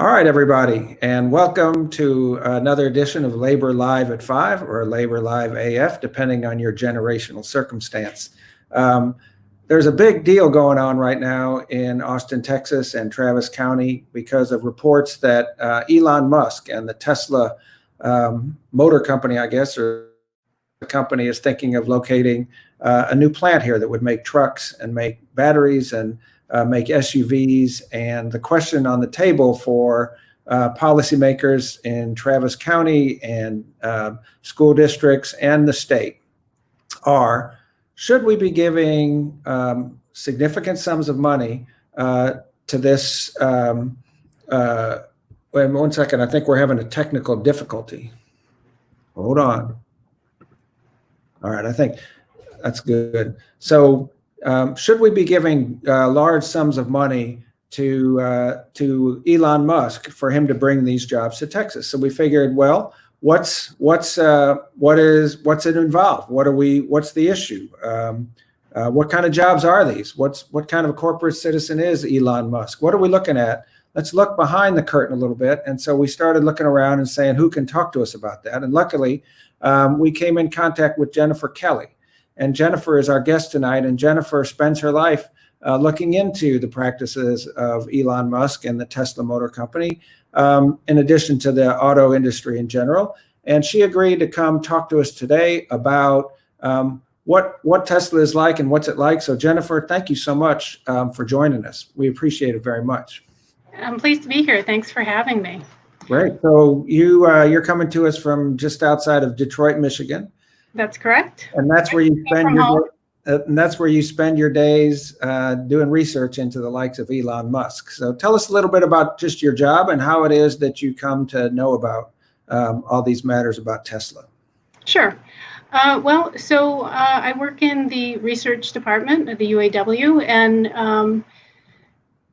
All right, everybody, and welcome to another edition of Labor Live at 5 or Labor Live AF, depending on your generational circumstance. There's a big deal going on right now in Austin, Texas and Travis County because of reports that Elon Musk and the Tesla motor company, I guess, or the company is thinking of locating a new plant here that would make trucks and make batteries and make SUVs. And the question on the table for policymakers in Travis County and school districts and the state are, should we be giving significant sums of money to this? Wait 1 second, I think we're having a technical difficulty. Hold on. All right, I think that's good. So should we be giving large sums of money to Elon Musk for him to bring these jobs to Texas? So we figured, well, what's it involved? What's the issue? What kind of jobs are these? What kind of a corporate citizen is Elon Musk? What are we looking at? Let's look behind the curtain a little bit. And so we started looking around and saying, who can talk to us about that? And luckily, we came in contact with Jennifer Kelly. And Jennifer is our guest tonight. And Jennifer spends her life looking into the practices of Elon Musk and the Tesla Motor Company, in addition to the auto industry in general. And she agreed to come talk to us today about what Tesla is like and what's it like. So Jennifer, thank you so much for joining us. We appreciate it very much. I'm pleased to be here. Thanks for having me. Great. So you're coming to us from just outside of Detroit, Michigan. That's correct. And that's where you spend your days doing research into the likes of Elon Musk. So tell us a little bit about just your job and how it is that you come to know about all these matters about Tesla. Sure. I work in the research department of the UAW, and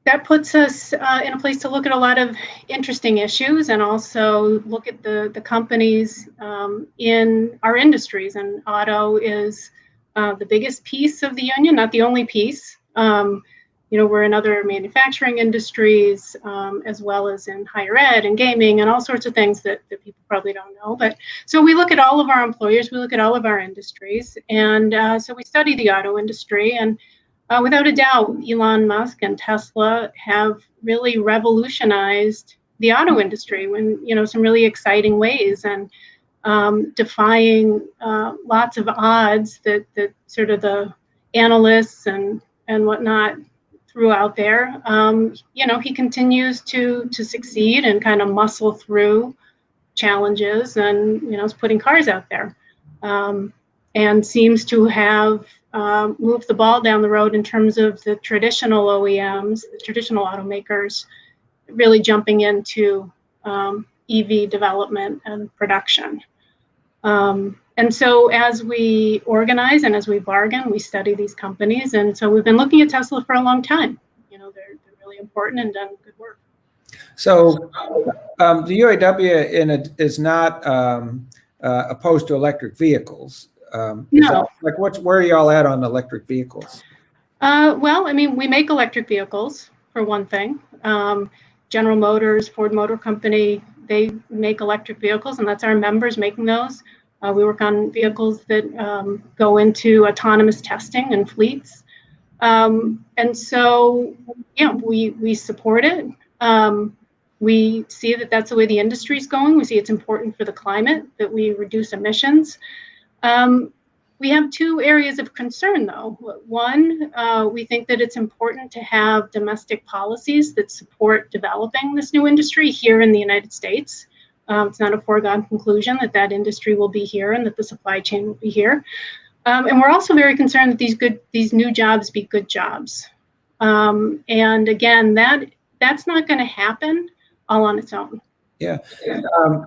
that puts us in a place to look at a lot of interesting issues and also look at the companies in our industries. And auto is the biggest piece of the union, not the only piece. We're in other manufacturing industries, as well as in higher ed and gaming and all sorts of things that people probably don't know. But so we look at all of our employers, we look at all of our industries. And so we study the auto industry. And without a doubt, Elon Musk and Tesla have really revolutionized the auto industry in some really exciting ways, and defying lots of odds that sort of the analysts and whatnot threw out there. He continues to succeed and kind of muscle through challenges, and is putting cars out there, and seems to have moved the ball down the road in terms of the traditional OEMs, the traditional automakers, really jumping into EV development and production. And so as we organize and as we bargain, we study these companies. And so we've been looking at Tesla for a long time. They're really important and done good work. So the UAW is not opposed to electric vehicles. No. Where are y'all at on electric vehicles? We make electric vehicles, for one thing. General Motors, Ford Motor Company, they make electric vehicles, and that's our members making those. We work on vehicles that go into autonomous testing and fleets. And so, we support it. We see that that's the way the industry is going. We see it's important for the climate that we reduce emissions. We have two areas of concern, though. One, we think that it's important to have domestic policies that support developing this new industry here in the United States. It's not a foregone conclusion that industry will be here and that the supply chain will be here. And we're also very concerned that these new jobs be good jobs. And again, that's not going to happen all on its own. Yeah.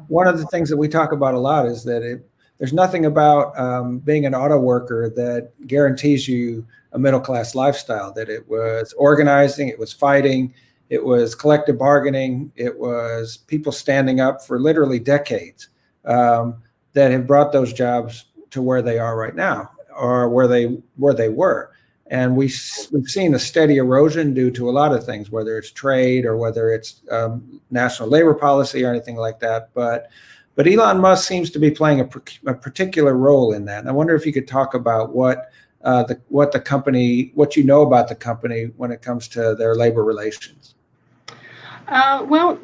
One of the things that we talk about a lot is that there's nothing about being an auto worker that guarantees you a middle-class lifestyle, that it was organizing, it was fighting, it was collective bargaining, it was people standing up for literally decades that have brought those jobs to where they are right now, or where they were. And we've seen a steady erosion due to a lot of things, whether it's trade or whether it's national labor policy or anything like that. But Elon Musk seems to be playing a particular role in that. And I wonder if you could talk about what the company, what you know about the company when it comes to their labor relations. Well,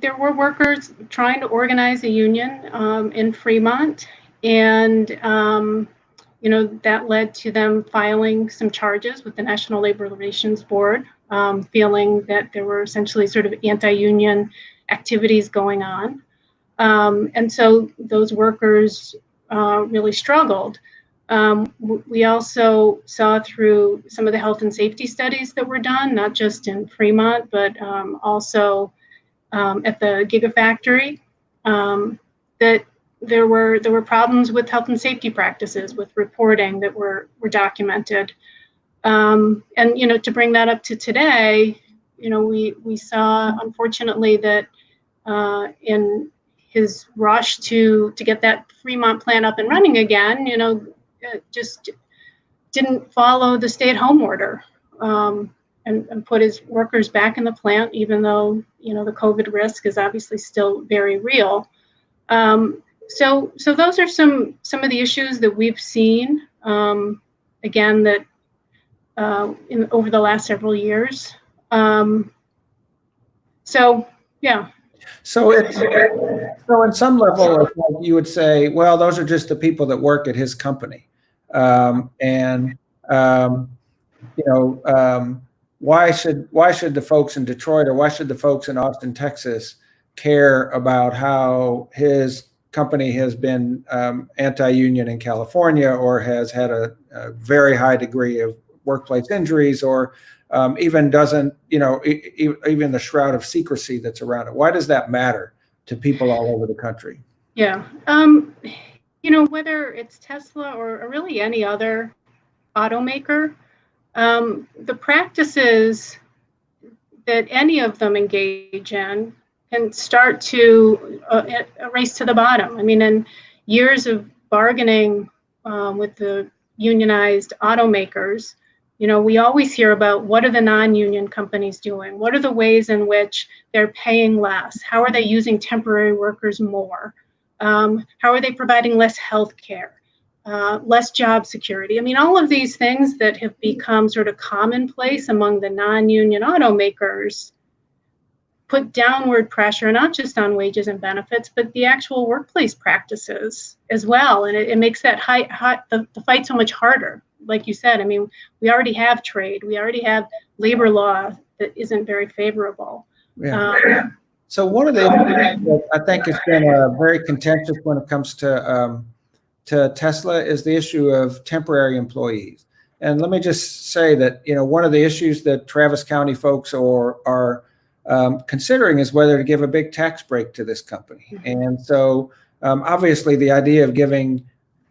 there were workers trying to organize a union in Fremont, and that led to them filing some charges with the National Labor Relations Board, feeling that there were essentially sort of anti-union activities going on. And so those workers really struggled. We also saw through some of the health and safety studies that were done, not just in Fremont, but also at the Gigafactory, that there were problems with health and safety practices, with reporting that were documented. And to bring that up to today, we saw, unfortunately, that in his rush to get that Fremont plant up and running again, just didn't follow the stay-at-home order and put his workers back in the plant, even though the COVID risk is obviously still very real. So those are some of the issues that we've seen again that over the last several years. So yeah. So in some level, you would say, well, those are just the people that work at his company. Why should the folks in Detroit, or why should the folks in Austin, Texas, care about how his company has been anti-union in California, or has had a very high degree of workplace injuries, or even doesn't, even the shroud of secrecy that's around it? Why does that matter to people all over the country? Yeah. Whether it's Tesla or really any other automaker, the practices that any of them engage in can start to a race to the bottom. I mean, in years of bargaining with the unionized automakers, we always hear about what are the non-union companies doing? What are the ways in which they're paying less? How are they using temporary workers more? How are they providing less health care, less job security? I mean, all of these things that have become sort of commonplace among the non-union automakers put downward pressure, not just on wages and benefits, but the actual workplace practices as well. And it makes that the fight so much harder. Like you said, I mean, we already have trade. We already have labor law that isn't very favorable. Yeah. So one of the issues that I think has been very contentious when it comes to Tesla is the issue of temporary employees. And let me just say that, one of the issues that Travis County folks are considering is whether to give a big tax break to this company. And so obviously the idea of giving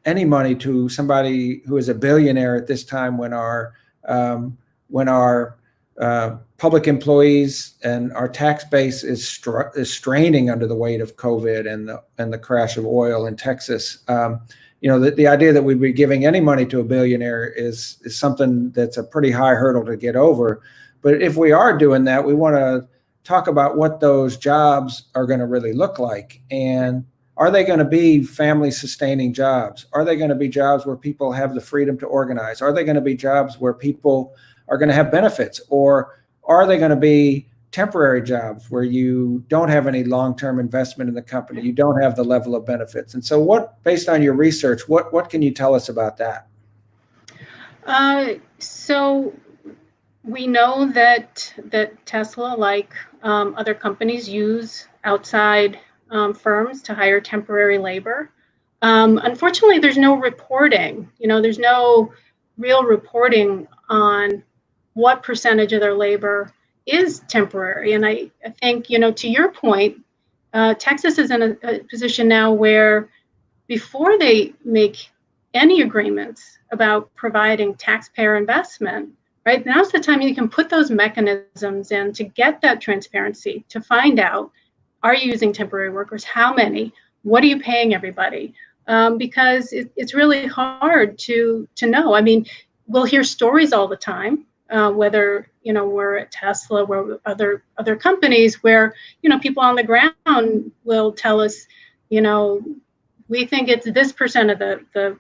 any money to somebody who is a billionaire at this time, when our public employees and our tax base is straining under the weight of COVID and the crash of oil in Texas. The idea that we'd be giving any money to a billionaire is something that's a pretty high hurdle to get over. But if we are doing that, we want to talk about what those jobs are going to really look like. And are they going to be family sustaining jobs? Are they going to be jobs where people have the freedom to organize? Are they going to be jobs where people are going to have benefits? Or are they going to be temporary jobs where you don't have any long-term investment in the company? You don't have the level of benefits. And so based on your research, what can you tell us about that? So we know that Tesla, like other companies, use outside firms to hire temporary labor. Unfortunately, there's no reporting. There's no real reporting on what percentage of their labor is temporary. And I think, to your point, Texas is in a position now where before they make any agreements about providing taxpayer investment, right, now's the time you can put those mechanisms in to get that transparency, to find out, are you using temporary workers? How many? What are you paying everybody? Because it's really hard to know. I mean, we'll hear stories all the time, whether we're at Tesla, or other companies, where people on the ground will tell us, we think it's this percent of the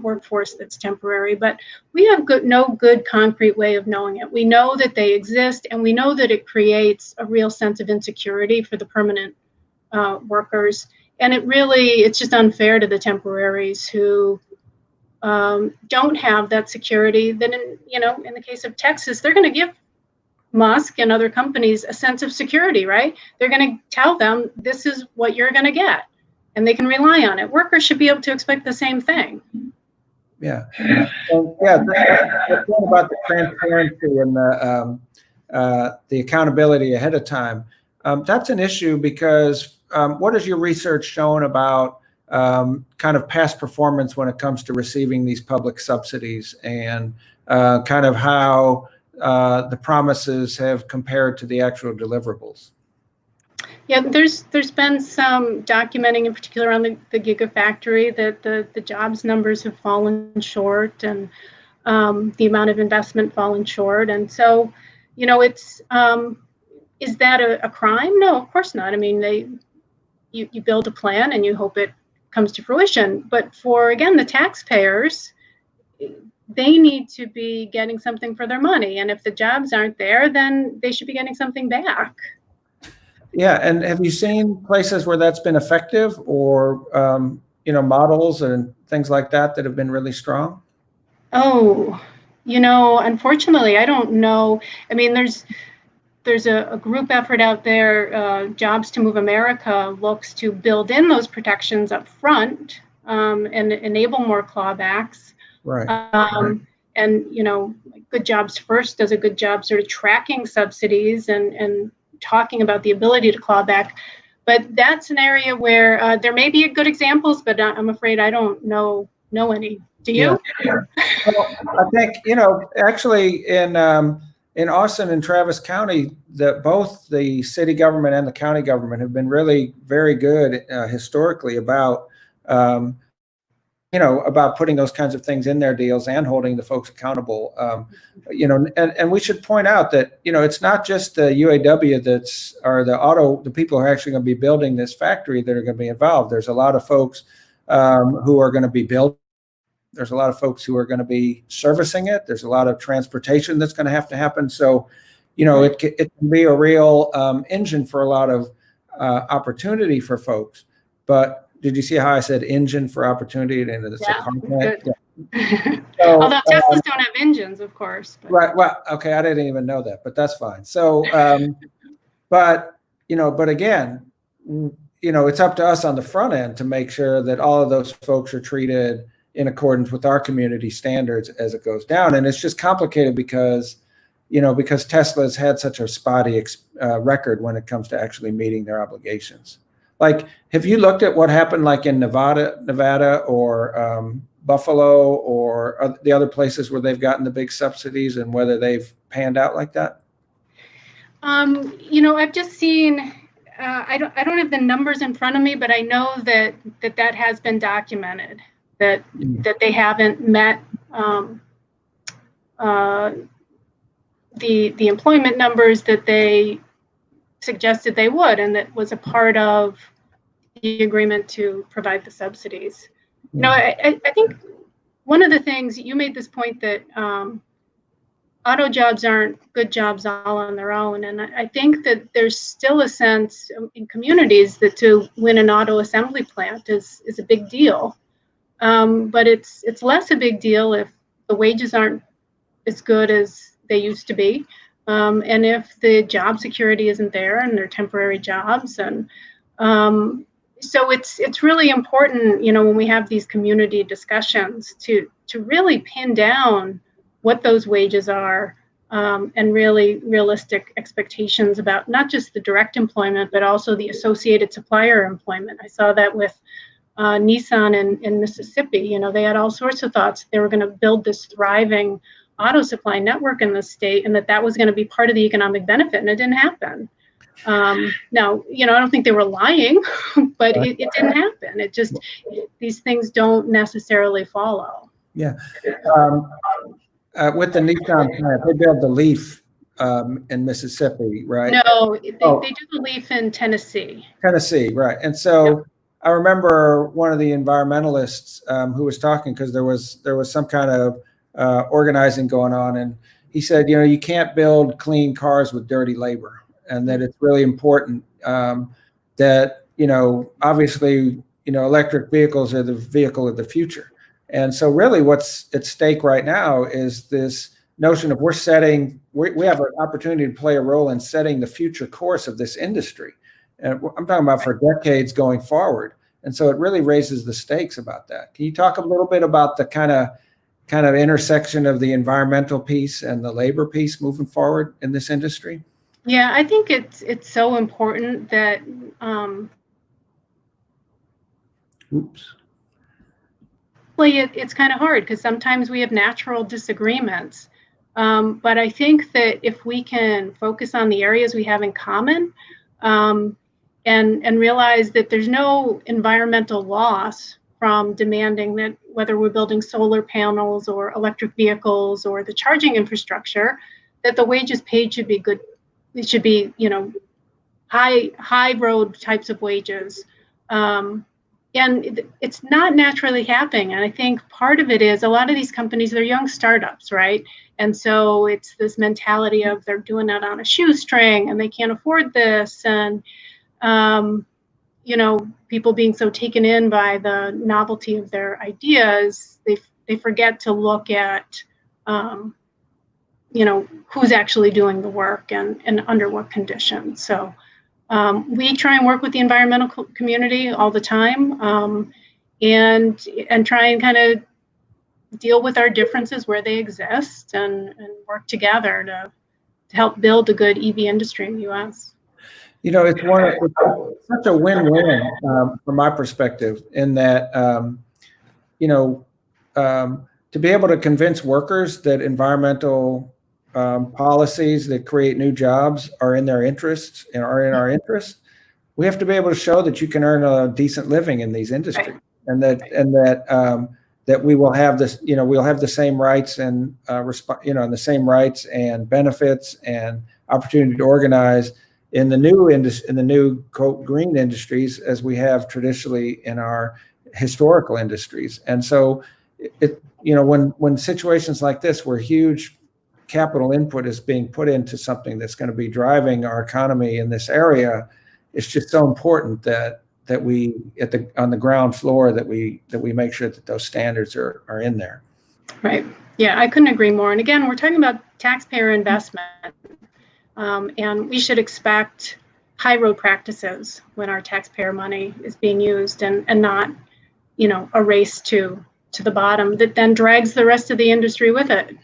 workforce that's temporary, but we have no good concrete way of knowing it. We know that they exist, and we know that it creates a real sense of insecurity for the permanent workers, and it's just unfair to the temporaries who don't have that security. Then in the case of Texas, they're going to give Musk and other companies a sense of security, right? They're going to tell them this is what you're going to get, and they can rely on it. Workers should be able to expect the same thing. Yeah. So, the thing about the transparency and the accountability ahead of time, that's an issue because what has your research shown about kind of past performance when it comes to receiving these public subsidies, and kind of how the promises have compared to the actual deliverables? Yeah, there's been some documenting, in particular on the Gigafactory, that the jobs numbers have fallen short, and the amount of investment fallen short. And so, it's is that a crime? No, of course not. I mean, you build a plan and you hope it comes to fruition. But for, again, the taxpayers, they need to be getting something for their money. And if the jobs aren't there, then they should be getting something back. Yeah, and have you seen places where that's been effective, or models and things like that have been really strong? Oh, unfortunately, I don't know. I mean, there's a group effort out there. Jobs to Move America looks to build in those protections up front, and enable more clawbacks. Right. And Good Jobs First does a good job sort of tracking subsidies and talking about the ability to claw back. But that's an area where there may be good examples, but I'm afraid I don't know any. Do you? Yeah. Well, I think actually in Austin and Travis County, both the city government and the county government have been really very good historically about about putting those kinds of things in their deals and holding the folks accountable. And we should point out that it's not just the UAW the people who are actually going to be building this factory that are going to be involved. There's a lot of folks who are going to be building. There's a lot of folks who are going to be servicing it. There's a lot of transportation that's going to have to happen. So, it can be a real engine for a lot of opportunity for folks. But did you see how I said engine for opportunity? And it's a compliment. Yeah. So, although Teslas don't have engines, of course. But. Right. Well, okay. I didn't even know that, but that's fine. So, but again, it's up to us on the front end to make sure that all of those folks are treated in accordance with our community standards as it goes down. And it's just complicated because Tesla's had such a spotty record when it comes to actually meeting their obligations. Like, have you looked at what happened like in Nevada or Buffalo or the other places where they've gotten the big subsidies, and whether they've panned out like that? I've just seen, I don't have the numbers in front of me, but I know that has been documented, that they haven't met the employment numbers that they suggested they would, and that was a part of the agreement to provide the subsidies. I think one of the things, you made this point that auto jobs aren't good jobs all on their own, and I think that there's still a sense in communities that to win an auto assembly plant is a big deal, but it's less a big deal if the wages aren't as good as they used to be. And if the job security isn't there, and they're temporary jobs, and so it's really important, when we have these community discussions, to really pin down what those wages are, and really realistic expectations about not just the direct employment, but also the associated supplier employment. I saw that with Nissan in Mississippi. They had all sorts of thoughts. They were going to build this thriving auto supply network in the state, and that was going to be part of the economic benefit, and it didn't happen. Now, I don't think they were lying, but it didn't happen. It just, these things don't necessarily follow. Yeah. with the Nissan plant, they build the Leaf in Mississippi, right? No, they Oh, do the Leaf in Tennessee. Tennessee, right. And Yep. so I remember one of the environmentalists who was talking, because there was some kind of organizing going on, and he said, you can't build clean cars with dirty labor, and that it's really important that obviously electric vehicles are the vehicle of the future. And so really what's at stake right now is this notion of we have an opportunity to play a role in setting the future course of this industry. And I'm talking about for decades going forward. And so it really raises the stakes about that. Can you talk a little bit about the kind of intersection of the environmental piece and the labor piece moving forward in this industry? Yeah, I think it's so important that it's kind of hard because sometimes we have natural disagreements. But I think that if we can focus on the areas we have in common, and realize that there's no environmental loss from demanding that whether we're building solar panels or electric vehicles or the charging infrastructure, that the wages paid should be good. It should be, high road types of wages. And it's not naturally happening. And I think part of it is a lot of these companies, they're young startups, right? And so it's this mentality of they're doing it on a shoestring and they can't afford this. And, people being so taken in by the novelty of their ideas, they forget to look at, who's actually doing the work and under what conditions. So we try and work with the environmental community all the time, and try and kind of deal with our differences where they exist and work together to help build a good EV industry in the U.S. It's such a win-win from my perspective in that, to be able to convince workers that environmental policies that create new jobs are in their interests and are in our interests, we have to be able to show that you can earn a decent living in these industries, right. and that we will have this, we'll have the same rights and the same rights and benefits and opportunity to organize in the new quote green industries as we have traditionally in our historical industries. And so when situations like this where huge capital input is being put into something that's going to be driving our economy in this area, it's just so important that we on the ground floor that we make sure that those standards are in there. Right. Yeah, I couldn't agree more. And again, we're talking about taxpayer investment, and we should expect high road practices when our taxpayer money is being used, and not a race to the bottom that then drags the rest of the industry with it.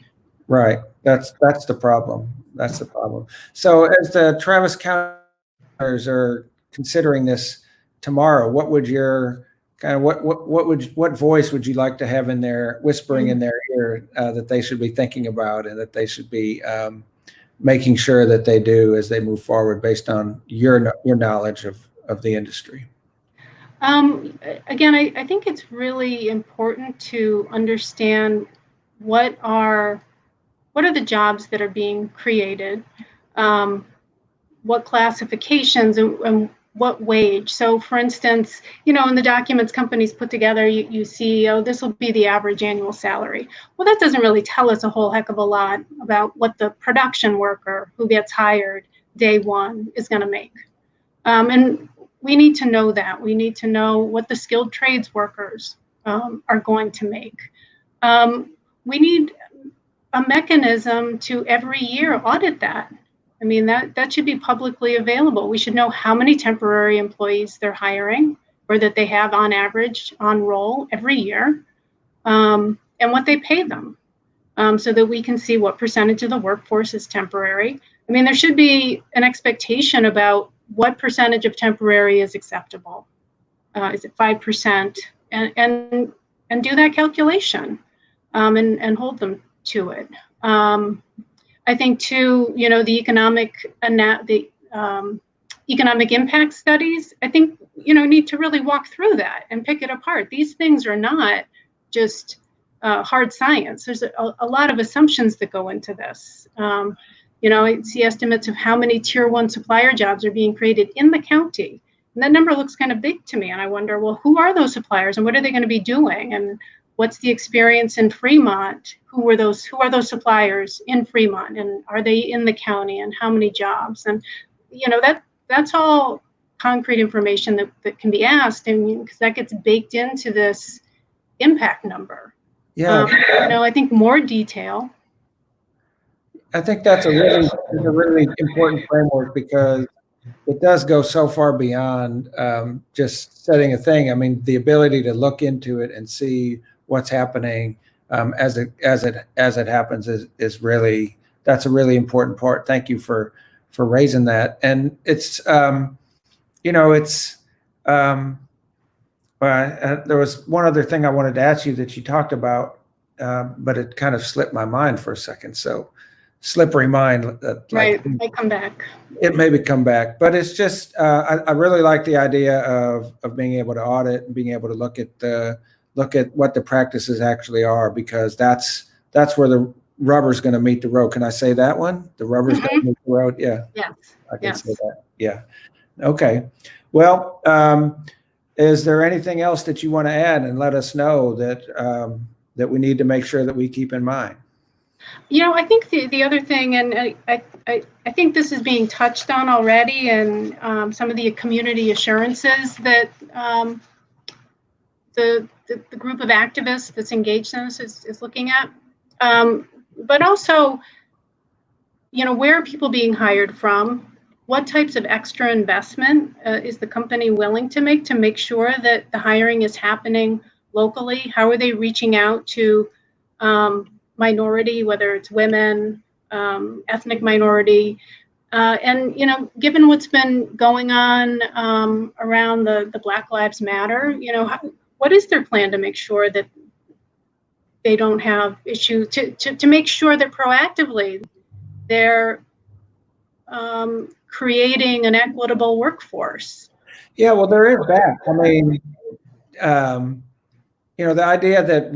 Right. That's the problem. That's the problem. So as the Travis County's are considering this tomorrow, what would your what voice would you like to have in there, whispering in their ear that they should be thinking about and that they should be making sure that they do as they move forward based on your knowledge of the industry? Again, I think it's really important to understand what are the jobs that are being created, what classifications and what wage. So for instance, in the documents companies put together, you see, this will be the average annual salary. Well, that doesn't really tell us a whole heck of a lot about what the production worker who gets hired day one is going to make. And we need to know that. We need to know what the skilled trades workers are going to make. We need a mechanism to every year audit that. I mean, that should be publicly available. We should know how many temporary employees they're hiring or that they have on average on roll every year, and what they pay them, so that we can see what percentage of the workforce is temporary. I mean, there should be an expectation about what percentage of temporary is acceptable. Is it 5%? And do that calculation, and hold them to it. I think too, the economic impact studies, I think, need to really walk through that and pick it apart. These things are not just, hard science. There's a lot of assumptions that go into this. I see estimates of how many tier 1 supplier jobs are being created in the county. And that number looks kind of big to me. And I wonder, well, who are those suppliers and what are they going to be doing? And what's the experience in Fremont? Who are those suppliers in Fremont? And are they in the county? And how many jobs? And, that's all concrete information that can be asked. And because that gets baked into this impact number. Yeah. I think more detail. I think that's a really important framework because it does go so far beyond just setting a thing. I mean, the ability to look into it and see what's happening as it happens is really, that's a really important part. Thank you for raising that. And it's there was one other thing I wanted to ask you that you talked about, but it kind of slipped my mind for a second. So slippery mind. Right, may come back. It may come back, but it's just I really like the idea of being able to audit and being able to look at what the practices actually are, because that's where the rubber's going to meet the road. Can I say that one? The rubber's going to meet the road. Yeah. Yes. I can say that. Yeah. Okay. Well, is there anything else that you want to add and let us know that we need to make sure that we keep in mind? I think the other thing, and I think this is being touched on already, and some of the community assurances that the group of activists that's engaged in this is looking at. But also, where are people being hired from? What types of extra investment is the company willing to make sure that the hiring is happening locally? How are they reaching out to minority, whether it's women, ethnic minority, and given what's been going on around the Black Lives Matter, what is their plan to make sure that they don't have issues, to make sure that proactively they're creating an equitable workforce? Yeah, well, there is that. I mean, the idea that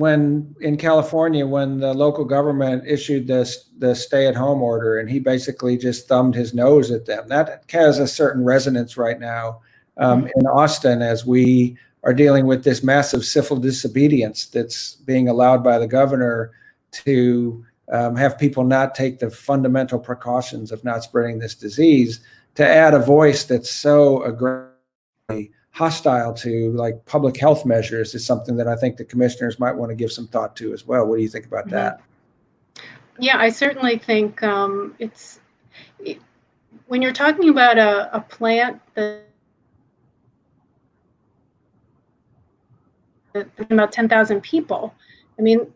in California, when the local government issued the stay-at-home order, and he basically just thumbed his nose at them, that has a certain resonance right now in Austin, as we are dealing with this massive civil disobedience that's being allowed by the governor to have people not take the fundamental precautions of not spreading this disease, to add a voice that's so aggressively hostile to like public health measures is something that I think the commissioners might want to give some thought to as well. What do you think about that? Yeah, I certainly think when you're talking about a plant that about 10,000 people, I mean,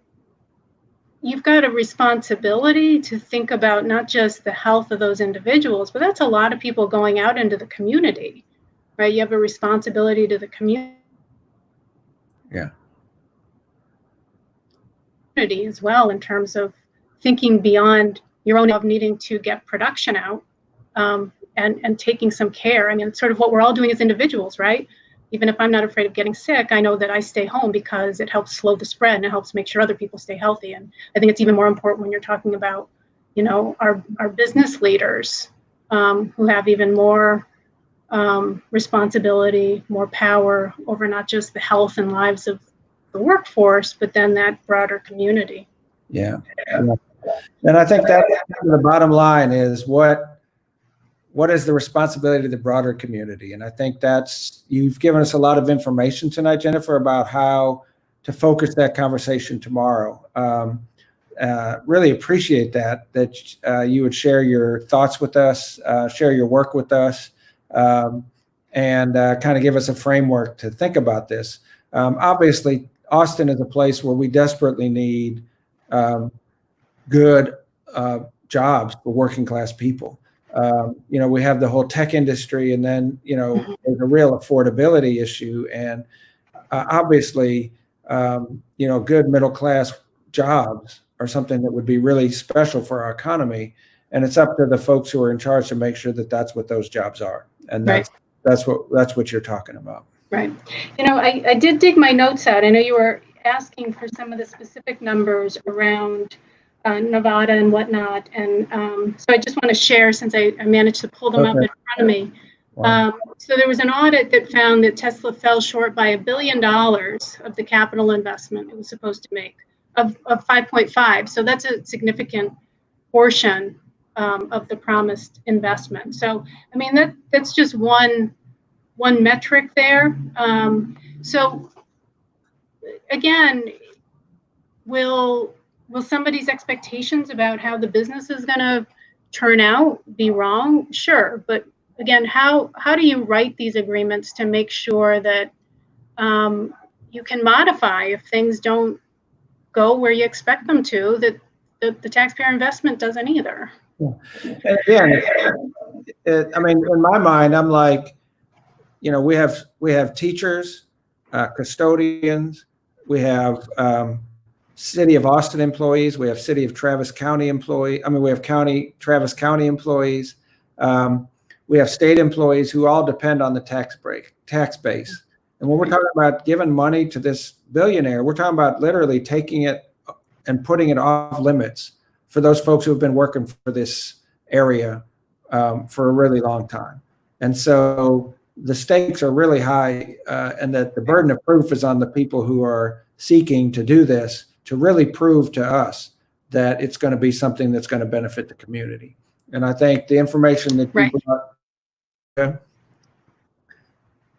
you've got a responsibility to think about not just the health of those individuals, but that's a lot of people going out into the community, right? You have a responsibility to the community. Yeah. As well, in terms of thinking beyond your own of needing to get production out and taking some care. I mean, it's sort of what we're all doing as individuals, right? Even if I'm not afraid of getting sick, I know that I stay home because it helps slow the spread and it helps make sure other people stay healthy. And I think it's even more important when you're talking about, our business leaders who have even more responsibility, more power over not just the health and lives of the workforce, but then that broader community. Yeah. And I think that the bottom line is what is the responsibility of the broader community? And I think you've given us a lot of information tonight, Jennifer, about how to focus that conversation tomorrow. Really appreciate that you would share your thoughts with us, share your work with us, and kind of give us a framework to think about this. Obviously, Austin is a place where we desperately need good jobs for working class people. We have the whole tech industry, and then, there's a real affordability issue. And obviously, good middle class jobs are something that would be really special for our economy. And it's up to the folks who are in charge to make sure that that's what those jobs are. And that's what you're talking about. Right. I did dig my notes out. I know you were asking for some of the specific numbers around Nevada and whatnot. And so I just want to share, since I managed to pull them up in front of me. Wow. So there was an audit that found that Tesla fell short by $1 billion of the capital investment it was supposed to make, of 5.5. So that's a significant portion of the promised investment. So, I mean, that's just one metric there. So again, will somebody's expectations about how the business is going to turn out be wrong? Sure, but again, how do you write these agreements to make sure that you can modify if things don't go where you expect them to, that the taxpayer investment doesn't either? Yeah. And again, I mean, in my mind, I'm like, you know, we have teachers, custodians, we have City of Austin employees, we have City of Travis County employees. I mean, we have Travis County employees. We have state employees who all depend on the tax base. And when we're talking about giving money to this billionaire, we're talking about literally taking it and putting it off limits for those folks who have been working for this area for a really long time. And so the stakes are really high, and that the burden of proof is on the people who are seeking to do this to really prove to us that it's going to be something that's going to benefit the community. And I think the information that you brought,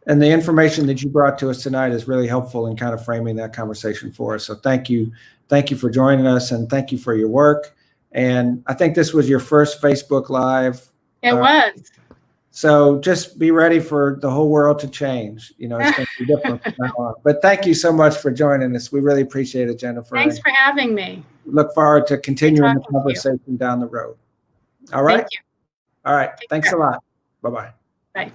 and the information that you brought to us tonight is really helpful in kind of framing that conversation for us. So thank you for joining us, and thank you for your work. And I think this was your first Facebook Live. It was. So just be ready for the whole world to change. You know, it's going to be different from now on. But thank you so much for joining us. We really appreciate it, Jennifer. Thanks for having me. Look forward to continuing the conversation down the road. All right. Thank you. All right. Thanks a lot. Bye-bye. Bye.